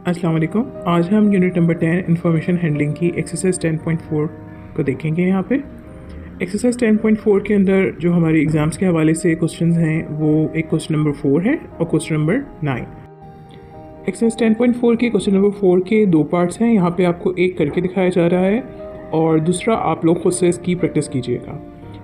अस्सलाम वालेकुम। आज हम यूनिट नंबर 10 इंफॉर्मेशन हैंडलिंग की एक्सरसाइज 10.4 को देखेंगे। यहाँ पे एक्सरसाइज 10.4 के अंदर जो हमारे एग्ज़ाम्स के हवाले से क्वेश्चंस हैं वो एक क्वेश्चन नंबर 4 है और क्वेश्चन नंबर 9। एक्सरसाइज 10.4 के क्वेश्चन नंबर 4 के दो पार्ट्स हैं। यहाँ पे आपको एक करके दिखाया जा रहा है और दूसरा आप लोग खुद से इसकी प्रैक्टिस कीजिएगा।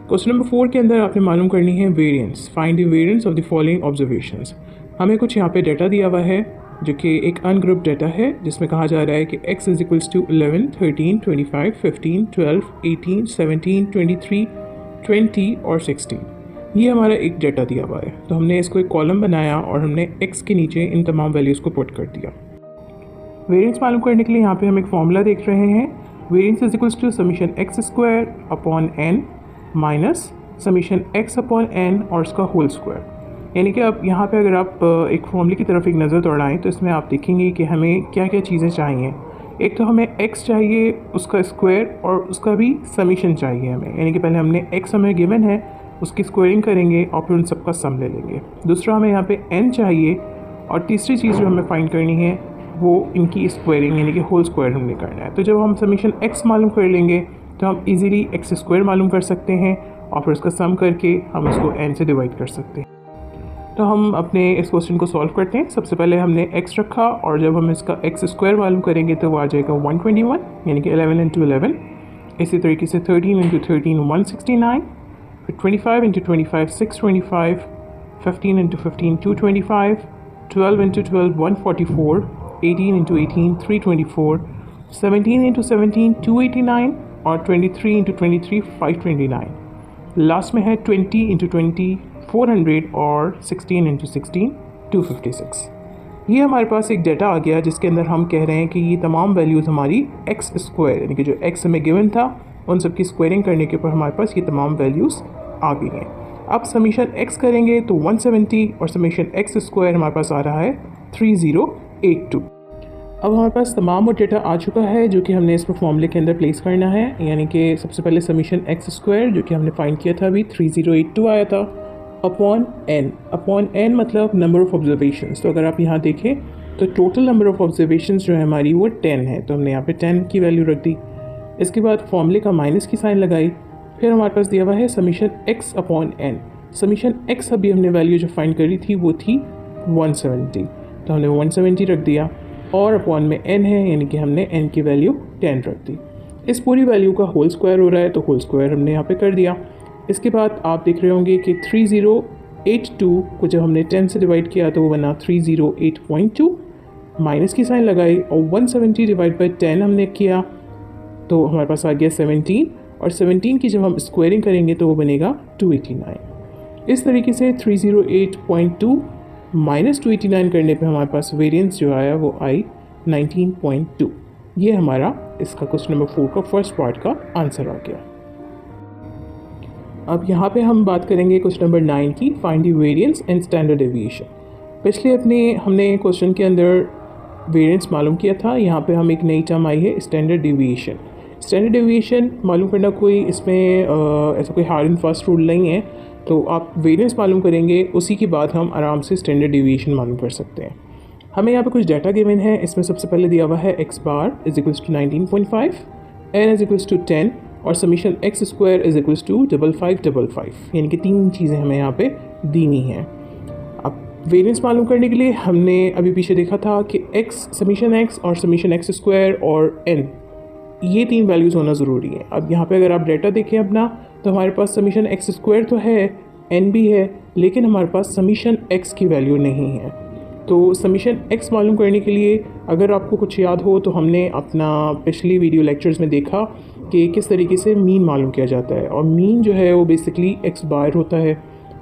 क्वेश्चन नंबर 4 के अंदर आपने मालूम करनी है variance, find the variance of the following observations. हमें कुछ यहाँ पे डाटा दिया हुआ है जो कि एक अनग्रुप डाटा है जिसमें कहा जा रहा है कि x इज इक्वल्स टू 11, 13, 25, 15, 12, 18, 17, 23, 20 और 16। ये हमारा एक डाटा दिया हुआ है, तो हमने इसको एक कॉलम बनाया और हमने x के नीचे इन तमाम वैल्यूज़ को पुट कर दिया। वेरिएंस मालूम करने के लिए यहाँ पे हम एक फॉर्मूला देख रहे हैं। Variance is equals to summation X square upon N minus summation X upon N और इसका होल स्क्वायर। यानी कि अब यहाँ पे अगर आप एक फॉर्मूले की तरफ एक नज़र दौड़ाएं तो इसमें आप देखेंगे कि हमें क्या क्या चीज़ें चाहिए। एक तो हमें x चाहिए, उसका स्क्वायर और उसका भी समीशन चाहिए हमें, यानी कि पहले हमने x हमें गिवन है उसकी स्क्वायरिंग करेंगे और फिर उन सब का सम ले लेंगे। दूसरा हमें यहाँ पे n चाहिए और तीसरी चीज़ जो हमें फाइंड करनी है वो इनकी स्क्वायरिंग यानी कि होल स्क्वायर हमने करना है। तो जब हम समीशन x मालूम कर लेंगे तो हम इजीली x स्क्वायर मालूम कर सकते हैं और फिर उसका सम करके हम इसको n से डिवाइड कर सकते हैं। तो हम अपने इस क्वेश्चन को सॉल्व करते हैं। सबसे पहले हमने x रखा और जब हम इसका x स्क्वायर मालूम करेंगे तो वो आ जाएगा 121, यानी कि 11 इंटू 11। इसी तरीके से 13 इंटू 13 169, फिर 25 into 25 625, 15 into 15 225, 12 into 12 144, 18 into 18 324, 17 into 17 289 और 23 इंटू 23 529। लास्ट में है 20 इंटू 20 400 और 16 इंटू 16 256। ये हमारे पास एक डाटा आ गया जिसके अंदर हम कह रहे हैं कि ये तमाम वैल्यूज़ हमारी एक्स स्क्वायर यानी कि जो एक्स हमें गिवन था उन सब की स्क्वायरिंग करने के ऊपर हमारे पास ये तमाम वैल्यूज़ आ गई हैं। अब समीशन एक्स करेंगे तो 170 और समीशन एक्स स्क्वायर हमारे पास आ रहा है 3082। अब हमारे पास तमाम वो डाटा आ चुका है जो कि हमने इस फॉर्मूले के अंदर प्लेस करना है। यानी कि सबसे पहले समीशन एक्स स्क्वायर जो कि हमने फाइंड किया था अभी 3082 आया था अपॉन एन मतलब नंबर ऑफ़ ऑब्जर्वेशंस। तो अगर आप यहाँ देखें तो टोटल नंबर ऑफ़ ऑब्जर्वेशंस जो है हमारी वो 10 है, तो हमने यहाँ पे 10 की वैल्यू रख दी। इसके बाद फॉर्मूले का माइनस की साइन लगाई। फिर हमारे पास दिया हुआ है summation x upon N. Summation x अभी हमने वैल्यू जो फाइंड करी थी वो थी 170, तो हमने 170 रख दिया और अपॉन में n है यानी कि हमने n की वैल्यू 10 रख दी। इस पूरी वैल्यू का होल स्क्वायर हो रहा है तो होल स्क्वायर हमने यहाँ पे कर दिया। इसके बाद आप देख रहे होंगे कि 3082 को जब हमने 10 से डिवाइड किया तो वो बना 308.2, माइनस की साइन लगाई और 170 डिवाइड बाई 10 हमने किया तो हमारे पास आ गया 17 और 17 की जब हम स्क्वायरिंग करेंगे तो वो बनेगा 289। इस तरीके से 308.2 माइनस 289 करने पे हमारे पास वेरिएंस जो आया वो आई 19.2। ये हमारा इसका क्वेश्चन नंबर 4 का फर्स्ट पार्ट का आंसर आ गया। अब यहाँ पे हम बात करेंगे क्वेश्चन नंबर 9 की, find the variance and standard deviation. पिछले हमने क्वेश्चन के अंदर वेरिएंस मालूम किया था, यहाँ पे हम एक नई टर्म आई है स्टैंडर्ड डेविएशन। स्टैंडर्ड डेविएशन मालूम करना कोई इसमें ऐसा कोई हार्ड एंड फास्ट रूल नहीं है, तो आप वेरिएंस मालूम करेंगे उसी के बाद हम आराम से स्टैंडर्ड डेविएशन मालूम कर सकते हैं। हमें यहाँ पे कुछ डाटा गिवन है, इसमें सबसे पहले दिया हुआ है x bar is equals to 19.5, n is equals to 10 और summation X square is equals to 5555, यानी कि तीन चीज़ें हमें यहाँ पे दीनी हैं। अब वेरिएंस मालूम करने के लिए हमने अभी पीछे देखा था कि x समीशन x और समीशन एक्स स्क्वायर और n ये तीन वैल्यूज़ होना ज़रूरी है। अब यहाँ पे अगर आप डाटा देखें अपना तो हमारे पास समीशन एक्स स्क्वायर तो है, n भी है, लेकिन हमारे पास समीशन x की वैल्यू नहीं है। तो समीशन x मालूम करने के लिए अगर आपको कुछ याद हो तो हमने अपना पिछली वीडियो लेक्चर्स में देखा कि किस तरीके से मीन मालूम किया जाता है और मीन जो है वो बेसिकली x बार होता है।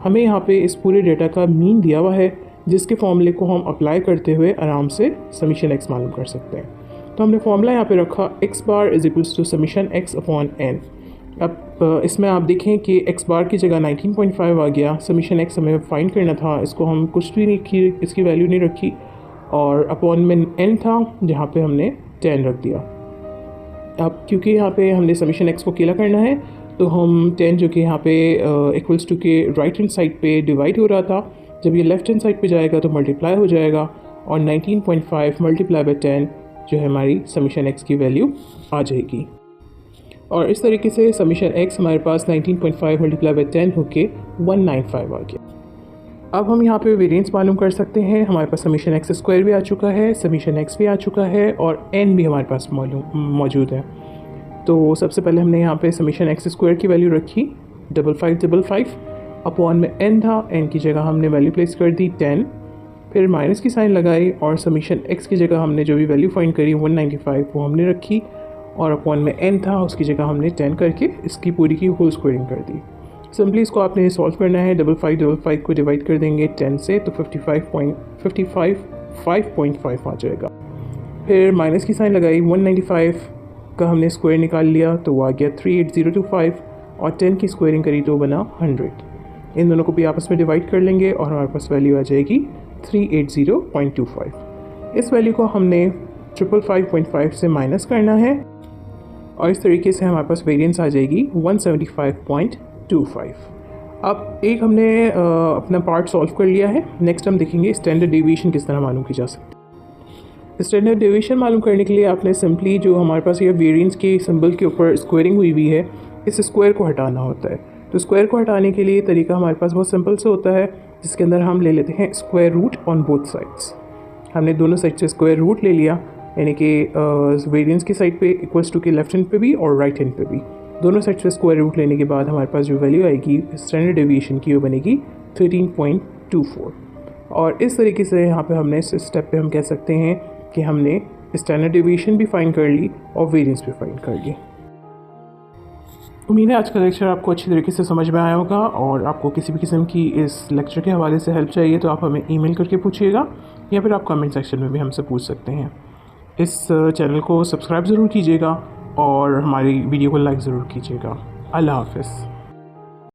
हमें यहाँ पे इस पूरे डेटा का मीन दिया हुआ है जिसके फॉर्मूले को हम अप्लाई करते हुए आराम से समीशन x मालूम कर सकते हैं। तो हमने फॉर्मूला यहाँ पे रखा x bar is equals to summation x upon n। अब इसमें आप देखें कि x बार की जगह 19.5 आ गया, समीशन x हमें फाइंड करना था, इसको हम कुछ भी नहीं की, इसकी वैल्यू नहीं रखी और अपॉन में n था जहाँ पे हमने 10 रख दिया। अब क्योंकि यहाँ पे हमने समीशन x को अकेला करना है तो हम 10 जो कि यहाँ पे इक्वल्स टू के राइट हैंड साइड पे डिवाइड हो रहा था, जब ये लेफ्ट हैंड साइड पे जाएगा तो मल्टीप्लाई हो जाएगा और 19.5 मल्टीप्लाई बाय 10 जो है हमारी समीशन एक्स की वैल्यू आ जाएगी। और इस तरीके से समीशन एक्स हमारे पास 19.5 मल्टीप्लाई बाय 10 होके 195 आ गया। अब हम यहाँ पे वेरिएंस मालूम कर सकते हैं। हमारे पास समीशन एक्स स्क्वायर भी आ चुका है, समीशन एक्स भी आ चुका है और एन भी हमारे पास मौजूद है। तो सबसे पहले हमने यहाँ पे समीशन एक्स स्क्वायर की वैल्यू रखी 5555 अपॉन में एन था, एन की जगह हमने वैल्यू प्लेस कर दी 10, फिर माइनस की साइन लगाई और समीशन एक्स की जगह हमने जो भी वैल्यू फाइंड करी 195 वो हमने रखी और अपॉन में एन था उसकी जगह हमने 10 करके इसकी पूरी की होल स्क्वायरिंग कर दी। सिंपली इसको आपने सॉल्व करना है। 5555 को डिवाइड कर देंगे 10 से तो 5.5 आ जाएगा। फिर माइनस की साइन लगाई 195 का हमने स्क्वायर निकाल लिया तो वो आ गया 38025 और 10 की स्क्वायरिंग करी तो बना 100। इन दोनों को भी आपस में डिवाइड कर लेंगे और हमारे पास वैल्यू आ जाएगी 380.25। इस वैल्यू को हमने 555.5 से माइनस करना है और इस तरीके से हमारे पास वेरिएंस आ जाएगी 175.25। अब एक हमने अपना पार्ट सॉल्व कर लिया है। नेक्स्ट हम देखेंगे स्टैंडर्ड डेविएशन किस तरह मालूम की जा सकती है। स्टैंडर्ड डेविएशन मालूम करने के लिए आपने सिंपली जो हमारे पास ये वेरिएंस के सिंबल के ऊपर स्क्वायरिंग हुई है इस स्क्वायर को हटाना होता है। तो स्क्वायर को हटाने के लिए तरीका हमारे पास बहुत सिंपल से होता है, जिसके अंदर हम ले लेते हैं square root on both sides. हमने दोनों साइड से स्क्वायर रूट ले लिया, यानी कि वेरिएंस की साइड पे इक्वल्स टू के लेफ्ट हैंड पे भी और राइट हैंड पे भी दोनों साइड से स्क्वायर रूट लेने के बाद हमारे पास जो वैल्यू आएगी स्टैंडर्ड डेविएशन की वो बनेगी 13.24। और इस तरीके से यहाँ पे हमने इस स्टेप पे हम कह सकते हैं कि हमने स्टैंडर्ड डेविएशन भी फाइंड कर ली और वेरिएंस भी फाइंड कर ली। उम्मीद है आज का लेक्चर आपको अच्छी तरीके से समझ में आया होगा और आपको किसी भी किस्म की इस लेक्चर के हवाले से हेल्प चाहिए तो आप हमें ईमेल करके पूछिएगा या फिर आप कमेंट सेक्शन में भी हमसे पूछ सकते हैं। इस चैनल को सब्सक्राइब ज़रूर कीजिएगा और हमारी वीडियो को लाइक ज़रूर कीजिएगा। अल्लाह हाफ़िज़।